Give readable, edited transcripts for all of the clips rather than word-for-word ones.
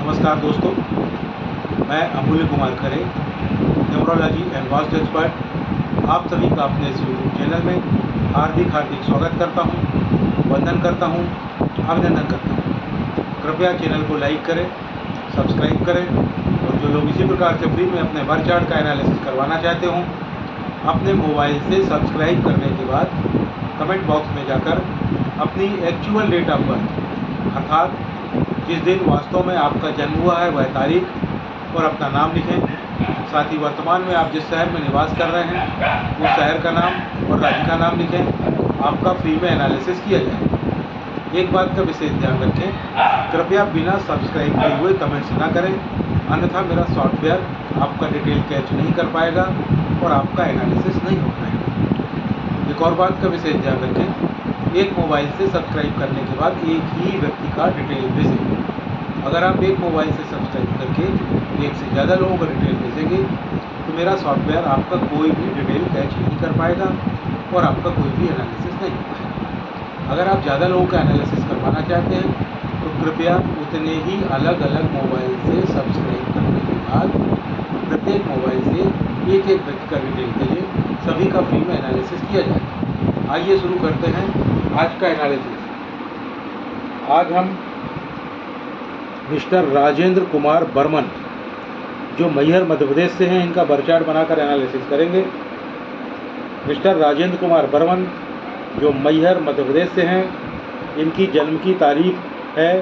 नमस्कार दोस्तों, मैं अमूल्य Kumar Khare, numerology and vastu expert, आप सभी का अपने इस यूट्यूब चैनल में हार्दिक स्वागत करता हूं, वंदन करता हूं, अभिनंदन करता हूं। कृपया चैनल को लाइक करें, सब्सक्राइब करें और जो लोग इसी प्रकार से फ्री में अपने बर्थ चार्ट का एनालिसिस करवाना चाहते हों, अपने मोबाइल से सब्सक्राइब करने के बाद कमेंट बॉक्स में जाकर अपनी एक्चुअल डेट ऑफ बर्थ अर्थात जिस दिन वास्तव में आपका जन्म हुआ है वह तारीख और अपना नाम लिखें। साथ ही वर्तमान में आप जिस शहर में निवास कर रहे हैं उस शहर का नाम और राज्य का नाम लिखें। आपका फ्री में एनालिसिस किया जाए। एक बात का विशेष ध्यान रखें, कृपया बिना सब्सक्राइब किए हुए कमेंट्स ना करें, अन्यथा मेरा सॉफ्टवेयर आपका डिटेल कैच नहीं कर पाएगा और आपका एनालिसिस नहीं हो पाएगा। एक और बात का विशेष ध्यान रखें, एक मोबाइल से सब्सक्राइब करने के बाद एक ही व्यक्ति का डिटेल भेजें। अगर आप एक मोबाइल से सब्सक्राइब करके एक से ज़्यादा लोगों का डिटेल भेजेंगे तो मेरा सॉफ्टवेयर आपका कोई भी डिटेल कैच नहीं कर पाएगा और आपका कोई भी एनालिसिस नहीं हो पाएगा। अगर आप ज़्यादा लोगों का एनालिसिस करवाना चाहते हैं तो कृपया उतने ही अलग अलग मोबाइल से सब्सक्राइब करने के बाद प्रत्येक मोबाइल से एक एक व्यक्ति का डिटेल भेजें, सभी का फ्री में एनालिसिस किया जाए। आइए शुरू करते हैं आज का एनालिसिस। आज हम मिस्टर राजेंद्र कुमार बर्मन जो मैहर मध्य प्रदेश से हैं, इनका बर्थ चार्ट बनाकर एनालिसिस करेंगे। मिस्टर राजेंद्र कुमार बर्मन जो मैहर मध्य प्रदेश से हैं, इनकी जन्म की तारीख है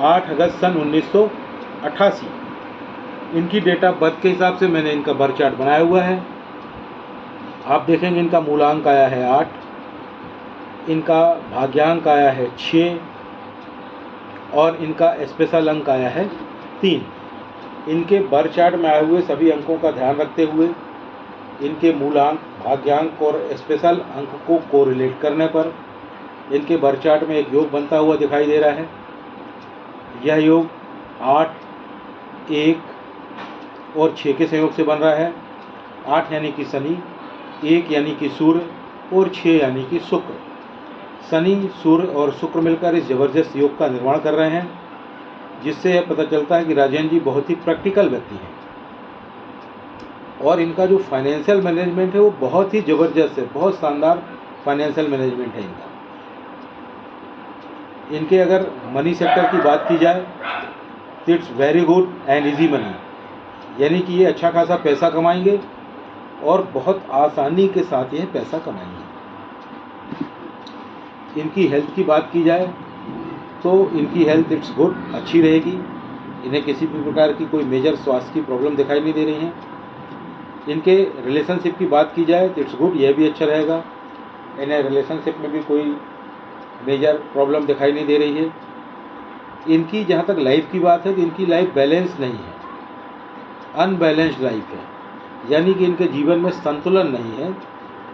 8 अगस्त सन 1988। इनकी डेट ऑफ बर्थ के हिसाब से मैंने इनका बर्थ चार्ट बनाया हुआ है। आप देखेंगे इनका मूलांक आया है 8, इनका भाग्यांक आया है 6 और इनका स्पेशल अंक आया है 3। इनके बर्थ चार्ट में आए हुए सभी अंकों का ध्यान रखते हुए इनके मूलांक, भाग्यांक और स्पेशल अंक को कोरिलेट करने पर इनके बर्थ चार्ट में एक योग बनता हुआ दिखाई दे रहा है। यह योग 8, 1 और 6 के संयोग से बन रहा है। 8 यानी कि शनि, 1 यानी कि सूर्य और 6 यानी कि शुक्र। शनि, सूर्य और शुक्र मिलकर इस जबरदस्त योग का निर्माण कर रहे हैं, जिससे यह पता चलता है कि राजेंद्र जी बहुत ही प्रैक्टिकल व्यक्ति हैं और इनका जो फाइनेंशियल मैनेजमेंट है वो बहुत ही ज़बरदस्त है, बहुत शानदार फाइनेंशियल मैनेजमेंट है इनका। इनके अगर मनी सेक्टर की बात की जाए तो it's very good and easy money, यानी कि ये अच्छा खासा पैसा कमाएंगे और बहुत आसानी के साथ यह पैसा कमाएंगे। इनकी हेल्थ की बात की जाए तो इनकी हेल्थ इट्स गुड, अच्छी रहेगी। इन्हें किसी भी प्रकार की कोई मेजर स्वास्थ्य की प्रॉब्लम दिखाई नहीं दे रही है। इनके रिलेशनशिप की बात की जाए तो इट्स गुड, यह भी अच्छा रहेगा। इन्हें रिलेशनशिप में भी कोई मेजर प्रॉब्लम दिखाई नहीं दे रही है। इनकी जहाँ तक लाइफ की बात है तो इनकी लाइफ बैलेंस नहीं है, अनबैलेंस्ड लाइफ है, यानी कि इनके जीवन में संतुलन नहीं है,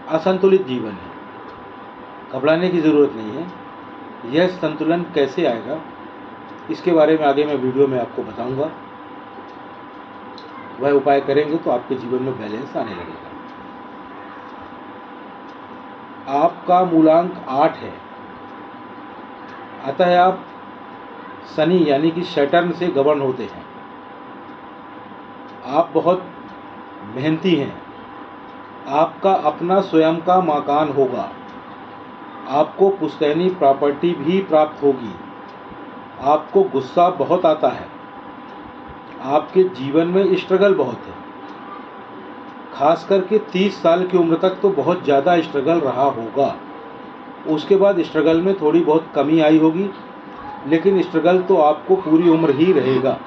असंतुलित जीवन है। घबराने की ज़रूरत नहीं है। यह संतुलन कैसे आएगा इसके बारे में आगे मैं वीडियो में आपको बताऊंगा। वह उपाय करेंगे तो आपके जीवन में बैलेंस आने लगेगा। आपका मूलांक 8 है, अतः आप शनि यानी कि सैटर्न से गवर्न होते हैं। आप बहुत मेहनती हैं। आपका अपना स्वयं का मकान होगा। आपको पुश्तैनी प्रॉपर्टी भी प्राप्त होगी। आपको गुस्सा बहुत आता है। आपके जीवन में स्ट्रगल बहुत है, खास करके 30 साल की उम्र तक तो बहुत ज़्यादा स्ट्रगल रहा होगा। उसके बाद स्ट्रगल में थोड़ी बहुत कमी आई होगी, लेकिन स्ट्रगल तो आपको पूरी उम्र ही रहेगा।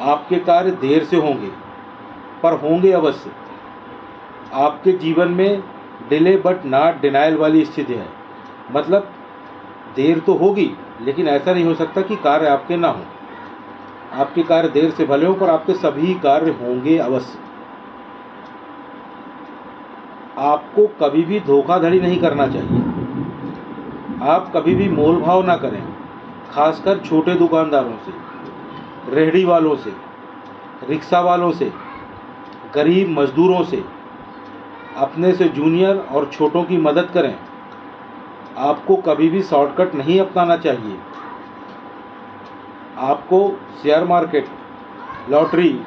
आपके कार्य देर से होंगे, पर होंगे अवश्य। आपके जीवन में डिले बट नॉट डिनायल वाली स्थिति है, मतलब देर तो होगी लेकिन ऐसा नहीं हो सकता कि कार्य आपके ना हो। आपके कार्य देर से भले हो पर आपके सभी कार्य होंगे अवश्य। आपको कभी भी धोखाधड़ी नहीं करना चाहिए। आप कभी भी मोल भाव ना करें, खासकर छोटे दुकानदारों से, रेहड़ी वालों से, रिक्शा वालों से, गरीब मजदूरों से। अपने से जूनियर और छोटों की मदद करें। आपको कभी भी शॉर्टकट नहीं अपनाना चाहिए। आपको शेयर मार्केट, लॉटरी,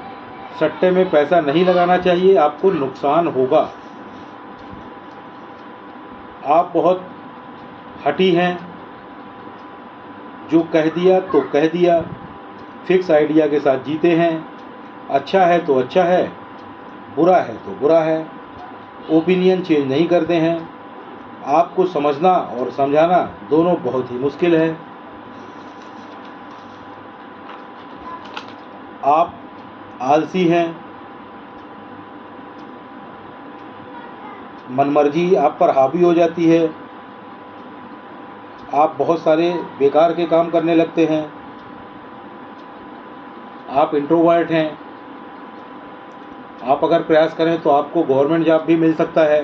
सट्टे में पैसा नहीं लगाना चाहिए, आपको नुकसान होगा। आप बहुत हठी हैं, जो कह दिया तो कह दिया, फिक्स आइडिया के साथ जीते हैं। अच्छा है तो अच्छा है, बुरा है तो बुरा है, ओपिनियन चेंज नहीं करते हैं। आपको समझना और समझाना दोनों बहुत ही मुश्किल है। आप आलसी हैं, मनमर्जी आप पर हावी हो जाती है। आप बहुत सारे बेकार के काम करने लगते हैं। आप इंट्रोवर्ट हैं। आप अगर प्रयास करें तो आपको गवर्नमेंट जॉब भी मिल सकता है।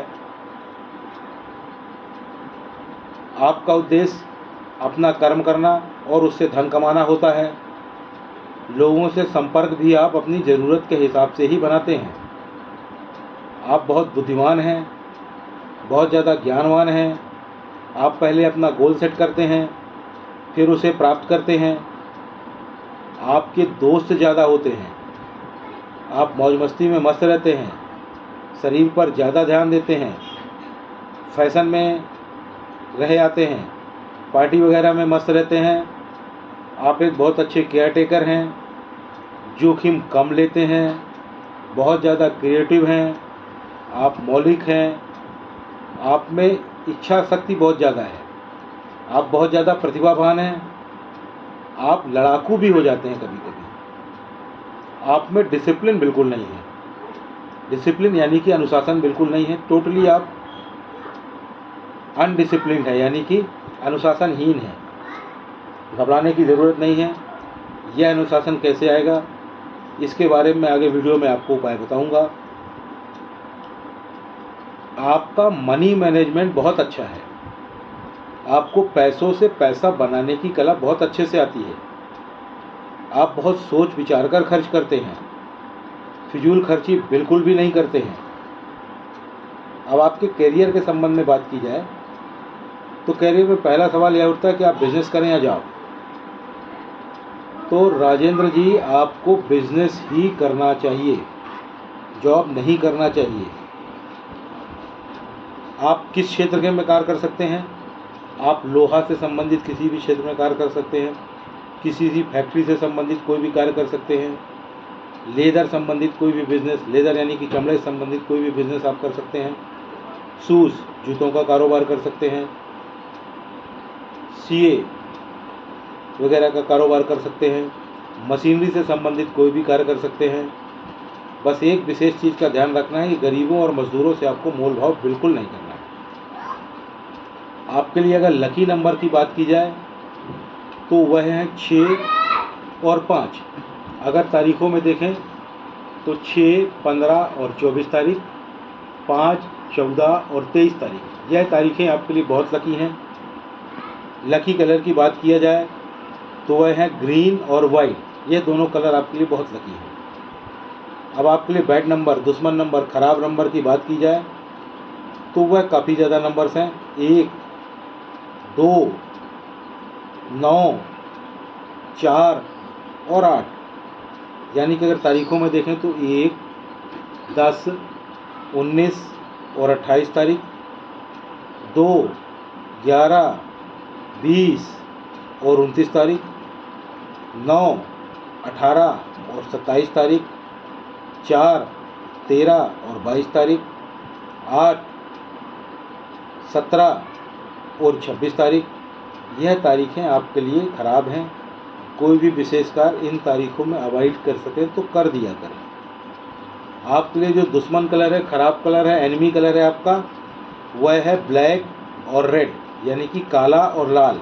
आपका उद्देश्य अपना कर्म करना और उससे धन कमाना होता है। लोगों से संपर्क भी आप अपनी ज़रूरत के हिसाब से ही बनाते हैं। आप बहुत बुद्धिमान हैं, बहुत ज़्यादा ज्ञानवान हैं। आप पहले अपना गोल सेट करते हैं, फिर उसे प्राप्त करते हैं। आपके दोस्त ज़्यादा होते हैं। आप मौज मस्ती में मस्त रहते हैं, शरीर पर ज़्यादा ध्यान देते हैं, फैशन में रह आते हैं, पार्टी वगैरह में मस्त रहते हैं। आप एक बहुत अच्छे केयर टेकर हैं, जोखिम कम लेते हैं, बहुत ज़्यादा क्रिएटिव हैं, आप मौलिक हैं, आप में इच्छा शक्ति बहुत ज़्यादा है, आप बहुत ज़्यादा प्रतिभावान हैं, आप लड़ाकू भी हो जाते हैं कभी कभी। आप में डिसिप्लिन बिल्कुल नहीं है। डिसिप्लिन यानी कि अनुशासन बिल्कुल नहीं है। टोटली आप अनडिसिप्लिन्ड है, यानी कि अनुशासनहीन है। घबराने की ज़रूरत नहीं है। यह अनुशासन कैसे आएगा, इसके बारे में आगे वीडियो में आपको उपाय बताऊंगा। आपका मनी मैनेजमेंट बहुत अच्छा है। आपको पैसों से पैसा बनाने की कला बहुत अच्छे से आती है। आप बहुत सोच विचार कर खर्च करते हैं, फिजूल खर्ची बिल्कुल भी नहीं करते हैं। अब आपके करियर के संबंध में बात की जाए तो करियर में पहला सवाल यह उठता है कि आप बिजनेस करें या जॉब। तो राजेंद्र जी, आपको बिजनेस ही करना चाहिए, जॉब नहीं करना चाहिए। आप किस क्षेत्र के में कार्य कर सकते हैं? आप लोहा से संबंधित किसी भी क्षेत्र में कार्य कर सकते हैं, किसी भी फैक्ट्री से संबंधित कोई भी कार्य कर सकते हैं, लेदर संबंधित कोई भी बिजनेस, लेदर यानी कि चमड़े से संबंधित कोई भी बिजनेस आप कर सकते हैं, शूज़ जूतों का कारोबार कर सकते हैं, सीए वगैरह का कारोबार कर सकते हैं, मशीनरी से संबंधित कोई भी कार्य कर सकते हैं। बस एक विशेष चीज़ का ध्यान रखना है कि गरीबों और मजदूरों से आपको मोल भाव बिल्कुल नहीं करना है। आपके लिए अगर लकी नंबर की बात की जाए तो वह है 6 और 5। अगर तारीखों में देखें तो 6, 15 और 24 तारीख, 5, 14 और 23 तारीख, यह तारीखें आपके लिए बहुत लकी हैं। लकी कलर की बात किया जाए तो वह है ग्रीन और वाइट, ये दोनों कलर आपके लिए बहुत लकी हैं। अब आपके लिए बैड नंबर, दुश्मन नंबर, ख़राब नंबर की बात की जाए तो वह काफ़ी ज़्यादा नंबर्स हैं। 1, 2, 9, 4 और 8। यानी कि अगर तारीखों में देखें तो 1, 10, 19 और 28 तारीख, 2, 11, 20 और 29 तारीख, 9, 18 और 27 तारीख, 4, 13 और 22 तारीख, 8, 17 और 26 तारीख। यह तारीखें आपके लिए ख़राब हैं। कोई भी विशेष कार्य इन तारीखों में अवॉइड कर सकें तो कर दिया करें। आपके लिए जो दुश्मन कलर है, ख़राब कलर है, एनिमी कलर है आपका, वह है ब्लैक और रेड, यानी कि काला और लाल।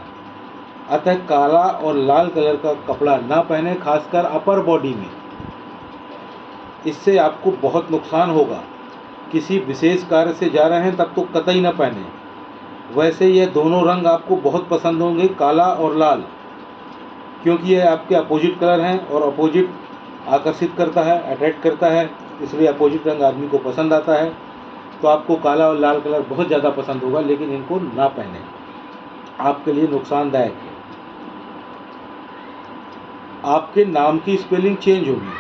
अतः काला और लाल कलर का कपड़ा ना पहने, खासकर अपर बॉडी में। इससे आपको बहुत नुकसान होगा। किसी विशेष कार्य से जा रहे हैं तब तो कतई न पहने। वैसे ये दोनों रंग आपको बहुत पसंद होंगे, काला और लाल, क्योंकि ये आपके अपोजिट कलर हैं और अपोजिट आकर्षित करता है, अट्रैक्ट करता है, इसलिए अपोजिट रंग आदमी को पसंद आता है। तो आपको काला और लाल कलर बहुत ज़्यादा पसंद होगा, लेकिन इनको ना पहने, आपके लिए नुकसानदायक है। आपके नाम की स्पेलिंग चेंज होगी।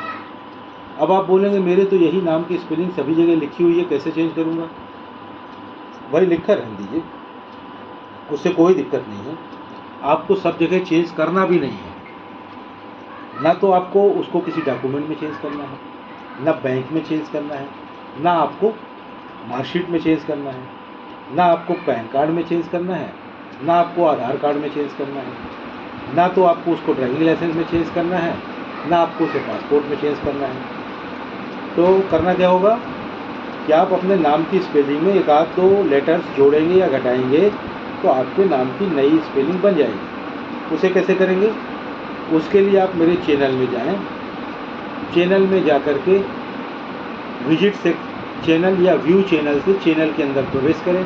अब आप बोलेंगे मेरे तो यही नाम की स्पेलिंग सभी जगह लिखी हुई है, कैसे चेंज करूँगा? भाई लिखकर रहने दीजिए, उससे कोई दिक्कत नहीं है। आपको सब जगह चेंज करना भी नहीं है। ना तो आपको उसको किसी डॉक्यूमेंट में चेंज करना है, ना बैंक में चेंज करना है, ना आपको मार्कशीट में चेंज करना है, ना आपको पैन कार्ड में चेंज करना है, ना आपको आधार कार्ड में चेंज करना है, ना तो आपको उसको ड्राइविंग लाइसेंस में चेंज करना है, ना आपको उसे पासपोर्ट में चेंज करना है। तो करना क्या होगा कि आप अपने नाम की स्पेलिंग में एक आध दो लेटर्स जोड़ेंगे या घटाएंगे तो आपके नाम की नई स्पेलिंग बन जाएगी। उसे कैसे करेंगे? उसके लिए आप मेरे चैनल में जाएं, चैनल में जा कर के विजिट से चैनल या व्यू चैनल से चैनल के अंदर प्रवेश करें।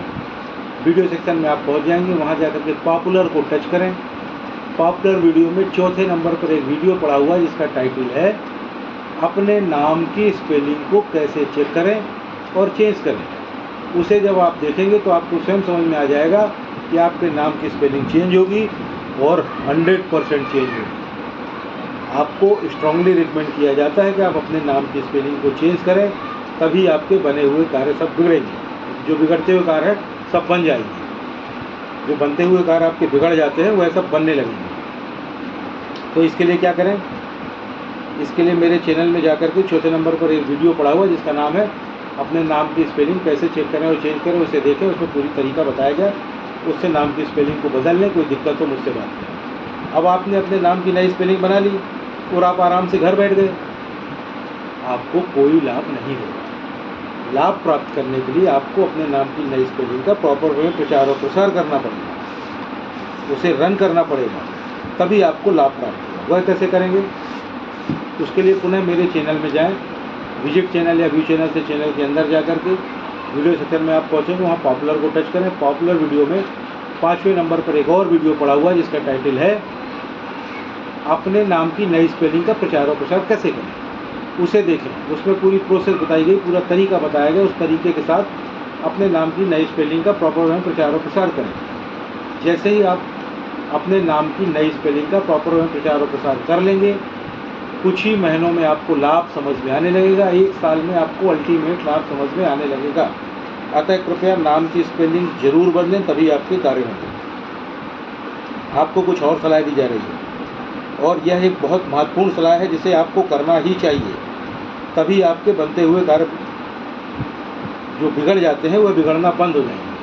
वीडियो सेक्शन में आप पहुंच जाएंगे, वहां जाकर के पॉपुलर को टच करें। पॉपुलर वीडियो में चौथे नंबर पर एक वीडियो पड़ा हुआ है जिसका टाइटल है अपने नाम की स्पेलिंग को कैसे चेक करें और चेंज करें। उसे जब आप देखेंगे तो आपको स्वयं समझ में आ जाएगा कि आपके नाम की स्पेलिंग चेंज होगी और 100% चेंज होगी। आपको स्ट्रांगली रिकमेंड किया जाता है कि आप अपने नाम की स्पेलिंग को चेंज करें, तभी आपके बने हुए कार्य सब बिगड़ेंगे। जो बिगड़ते हुए कार्य है सब बन जाएंगे, जो बनते हुए कार्य आपके बिगड़ जाते हैं वह सब बनने लगेंगे। तो इसके लिए क्या करें? इसके लिए मेरे चैनल में जाकर के चौथे नंबर पर एक वीडियो पड़ा हुआ है जिसका नाम है अपने नाम की स्पेलिंग कैसे चेक करें और चेंज करें। उसे देखें, उसमें पूरी तरीका बताया गया, उससे नाम की स्पेलिंग को बदल लें। कोई दिक्कत हो मुझसे बात करें। अब आपने अपने नाम की नई स्पेलिंग बना ली और आप आराम से घर बैठ गए, आपको कोई लाभ नहीं होगा। लाभ प्राप्त करने के लिए आपको अपने नाम की नई स्पेलिंग का प्रॉपर वे प्रचार और प्रसार करना पड़ेगा, उसे रन करना पड़ेगा, तभी आपको लाभ प्राप्त होगा। वह कैसे करेंगे? उसके लिए पुनः मेरे चैनल में जाएं, विजिट चैनल या व्यू चैनल से चैनल के अंदर जा कर के वीडियो सेक्शन में आप पहुँचेंगे, वहाँ पॉपुलर को टच करें। पॉपुलर वीडियो में 5वें नंबर पर एक और वीडियो पड़ा हुआ है जिसका टाइटल है अपने नाम की नई स्पेलिंग का प्रचार और प्रसार कैसे करें। उसे देखें, उसमें पूरी प्रोसेस बताई गई, पूरा तरीका बताया गया। उस तरीके के साथ अपने नाम की नई स्पेलिंग का प्रॉपर में प्रचार और प्रसार करें। जैसे ही आप अपने नाम की नई स्पेलिंग का प्रॉपर में प्रचार और प्रसार कर लेंगे, कुछ ही महीनों में आपको लाभ समझ में आने लगेगा। 1 साल में आपको अल्टीमेट लाभ समझ में आने लगेगा। अतः कृपया नाम की स्पेलिंग जरूर बदलें, तभी आपके कार्य होंगे। आपको कुछ और सलाह दी जा रही है और यह एक बहुत महत्वपूर्ण सलाह है जिसे आपको करना ही चाहिए, तभी आपके बनते हुए कार्य जो बिगड़ जाते हैं वह बिगड़ना बंद हो जाएंगे।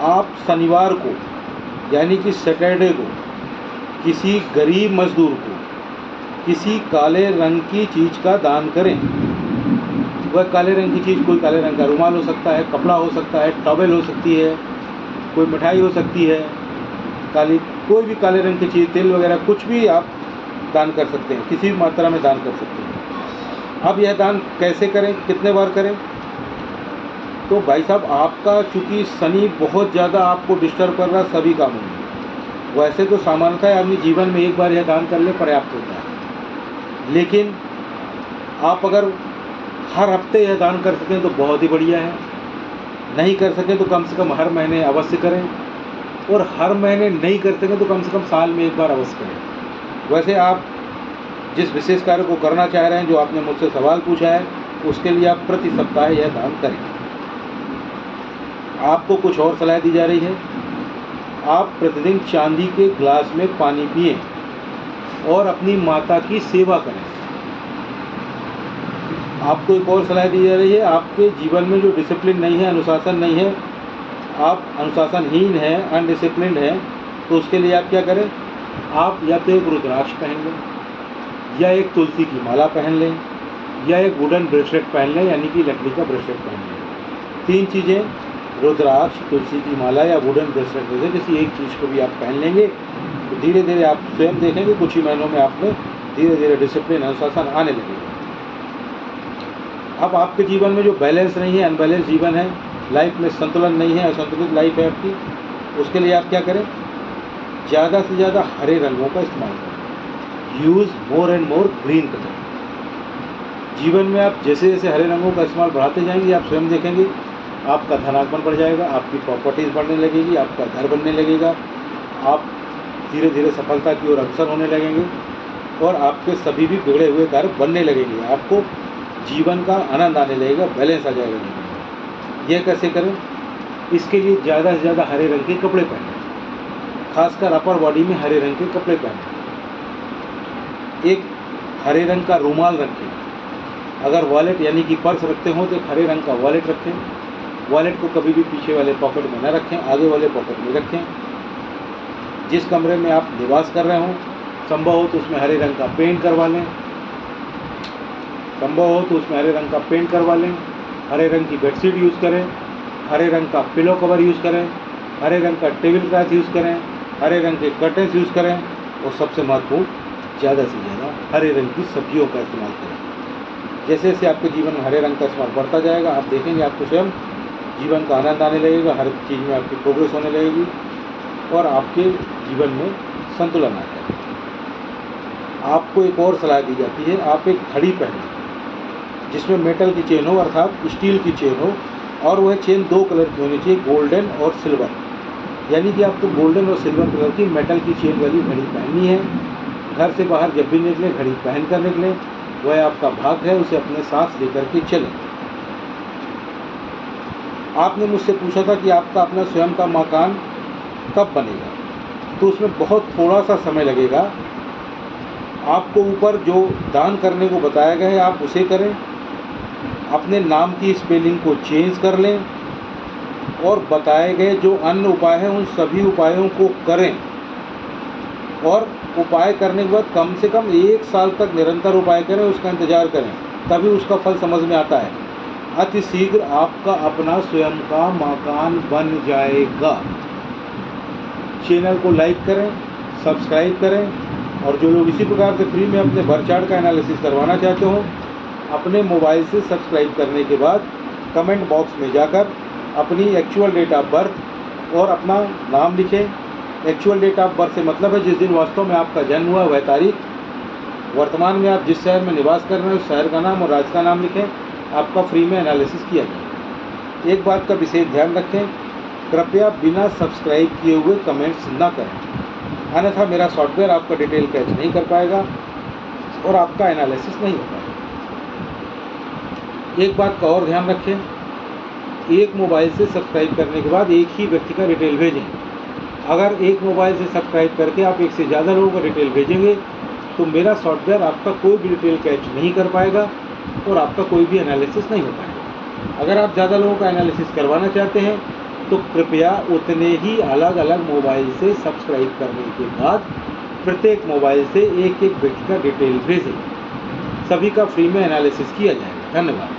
आप शनिवार को यानी कि सैटरडे को किसी गरीब मजदूर को किसी काले रंग की चीज़ का दान करें। वह काले रंग की चीज़ कोई काले रंग का रुमाल हो सकता है, कपड़ा हो सकता है, टॉवेल हो सकती है, कोई मिठाई हो सकती है, काली कोई भी काले रंग की चीज़, तेल वगैरह कुछ भी आप दान कर सकते हैं, किसी भी मात्रा में दान कर सकते हैं। अब यह दान कैसे करें, कितने बार करें? तो भाई साहब, आपका चूँकि शनि बहुत ज़्यादा आपको डिस्टर्ब कर रहा सभी कामों में, वैसे तो सामान्यतः आदमी जीवन में एक बार यह दान कर ले पर्याप्त होता है, लेकिन आप अगर हर हफ्ते यह दान कर सकें तो बहुत ही बढ़िया है। नहीं कर सकें तो कम से कम हर महीने अवश्य करें, और हर महीने नहीं कर सकें तो कम से कम साल में एक बार अवश्य करें। वैसे आप जिस विशेष कार्य को करना चाह रहे हैं, जो आपने मुझसे सवाल पूछा है, उसके लिए आप प्रति सप्ताह यह दान करें। आपको कुछ और सलाह दी जा रही है। आप प्रतिदिन चांदी के ग्लास में पानी पिएं और अपनी माता की सेवा करें। आपको एक और सलाह दी जा रही है, आपके जीवन में जो डिसिप्लिन नहीं है, अनुशासन नहीं है, आप अनुशासनहीन हैं, अनडिसिप्लिन्ड हैं, तो उसके लिए आप क्या करें? आप या तो एक रुद्राक्ष पहन लें, या एक तुलसी की माला पहन लें, या एक वुडन ब्रेसलेट पहन लें, यानी कि लकड़ी का ब्रेसलेट पहन लें। 3 चीज़ें, रुद्राक्ष, तुलसी की माला या वुडन ब्रेसलेट में से किसी एक चीज़ को भी आप पहन लेंगे तो धीरे धीरे आप स्वयं देखेंगे कुछ ही महीनों में आप में धीरे धीरे डिसिप्लिन, अनुशासन आने लगेगा। अब आपके जीवन में जो बैलेंस नहीं है, अनबैलेंस जीवन है, लाइफ में संतुलन नहीं है, असंतुलित लाइफ है आपकी, उसके लिए आप क्या करें? ज़्यादा से ज़्यादा हरे रंगों का इस्तेमाल करें। Use more and more green colour. जीवन में आप जैसे जैसे हरे रंगों का इस्तेमाल बढ़ाते जाएंगे, आप स्वयं देखेंगे आपका धनागमन बढ़ जाएगा, आपकी प्रॉपर्टीज़ बढ़ने लगेगी, आपका घर बनने लगेगा, आप धीरे धीरे सफलता की ओर अग्रसर होने लगेंगे और आपके सभी भी बिगड़े हुए कार्य बनने लगेंगे। आपको जीवन का आनंद आने लगेगा, बैलेंस आ जाएगा जीवन में। यह कैसे करें? इसके लिए ज़्यादा से ज़्यादा हरे रंग के कपड़े पहनें, खासकर अपर बॉडी में हरे रंग के कपड़े पहनें। एक हरे रंग का रुमाल रखें। अगर वॉलेट यानी कि पर्स रखते हो तो एक हरे रंग का वॉलेट रखें। वॉलेट को कभी भी पीछे वाले पॉकेट में न रखें, आगे वाले पॉकेट में रखें। जिस कमरे में आप निवास कर रहे हो संभव हो तो उसमें हरे रंग का पेंट करवा लें। हरे रंग की बेडशीट यूज़ करें, हरे रंग का पिलो कवर यूज़ करें, हरे रंग का टेबल क्लॉथ यूज़ करें, हरे रंग के कर्टेंस यूज़ करें और सबसे महत्वपूर्ण ज़्यादा से ज़्यादा हरे रंग की सब्जियों का इस्तेमाल करें। जैसे जैसे आपके जीवन में हरे रंग का इस्तेमाल बढ़ता जाएगा, आप देखेंगे आपको स्वयं जीवन का आनंद आने लगेगा, हर चीज़ में आपकी प्रोग्रेस होने लगेगी और आपके जीवन में संतुलन आ जाएगा। आपको एक और सलाह दी जाती है, आप एक घड़ी पहनें जिसमें मेटल की चेन हो, अर्थात स्टील की चेन हो, और वह चेन 2 कलर की होनी चाहिए, गोल्डन और सिल्वर। यानी कि आपको गोल्डन और सिल्वर कलर की मेटल की चेन वाली घड़ी पहननी है। घर से बाहर जब भी निकले घड़ी पहन कर निकले, वह आपका भाग है, उसे अपने साथ लेकर के चलें। आपने मुझसे पूछा था कि आपका अपना स्वयं का मकान कब बनेगा, तो उसमें बहुत थोड़ा सा समय लगेगा। आपको ऊपर जो दान करने को बताया गया है आप उसे करें, अपने नाम की स्पेलिंग को चेंज कर लें और बताए गए जो अन्य उपाय हैं उन सभी उपायों को करें। और उपाय करने के बाद कम से कम 1 साल तक निरंतर उपाय करें, उसका इंतज़ार करें, तभी उसका फल समझ में आता है। अति शीघ्र आपका अपना स्वयं का मकान बन जाएगा। चैनल को लाइक करें, सब्सक्राइब करें और जो लोग इसी प्रकार से फ्री में अपने बर्थ चार्ट का एनालिसिस करवाना चाहते हो, अपने मोबाइल से सब्सक्राइब करने के बाद कमेंट बॉक्स में जाकर अपनी एक्चुअल डेट ऑफ बर्थ और अपना नाम लिखें। एक्चुअल डेट ऑफ बर्थ से मतलब है जिस दिन वास्तव में आपका जन्म हुआ वह तारीख, वर्तमान में आप जिस शहर में निवास कर रहे हैं उस शहर का नाम और राज्य का नाम लिखें। आपका फ्री में एनालिसिस किया जाए। एक बात का विशेष ध्यान रखें, कृपया बिना सब्सक्राइब किए हुए कमेंट्स न करें, अन्यथा मेरा सॉफ्टवेयर आपका डिटेल कैच नहीं कर पाएगा और आपका एनालिसिस नहीं हो पाएगा। एक बात का और ध्यान रखें, एक मोबाइल से सब्सक्राइब करने के बाद एक ही व्यक्ति का डिटेल भेजें। अगर एक मोबाइल से सब्सक्राइब करके आप एक से ज़्यादा लोगों का डिटेल भेजेंगे तो मेरा सॉफ्टवेयर आपका कोई भी डिटेल कैच नहीं कर पाएगा और आपका कोई भी एनालिसिस नहीं हो पाएगा। अगर आप ज़्यादा लोगों का एनालिसिस करवाना चाहते हैं तो कृपया उतने ही अलग अलग मोबाइल से सब्सक्राइब करने के बाद प्रत्येक मोबाइल से एक एक व्यक्ति का डिटेल भेजें। सभी का फ्री में एनालिसिस किया जाएगा। धन्यवाद।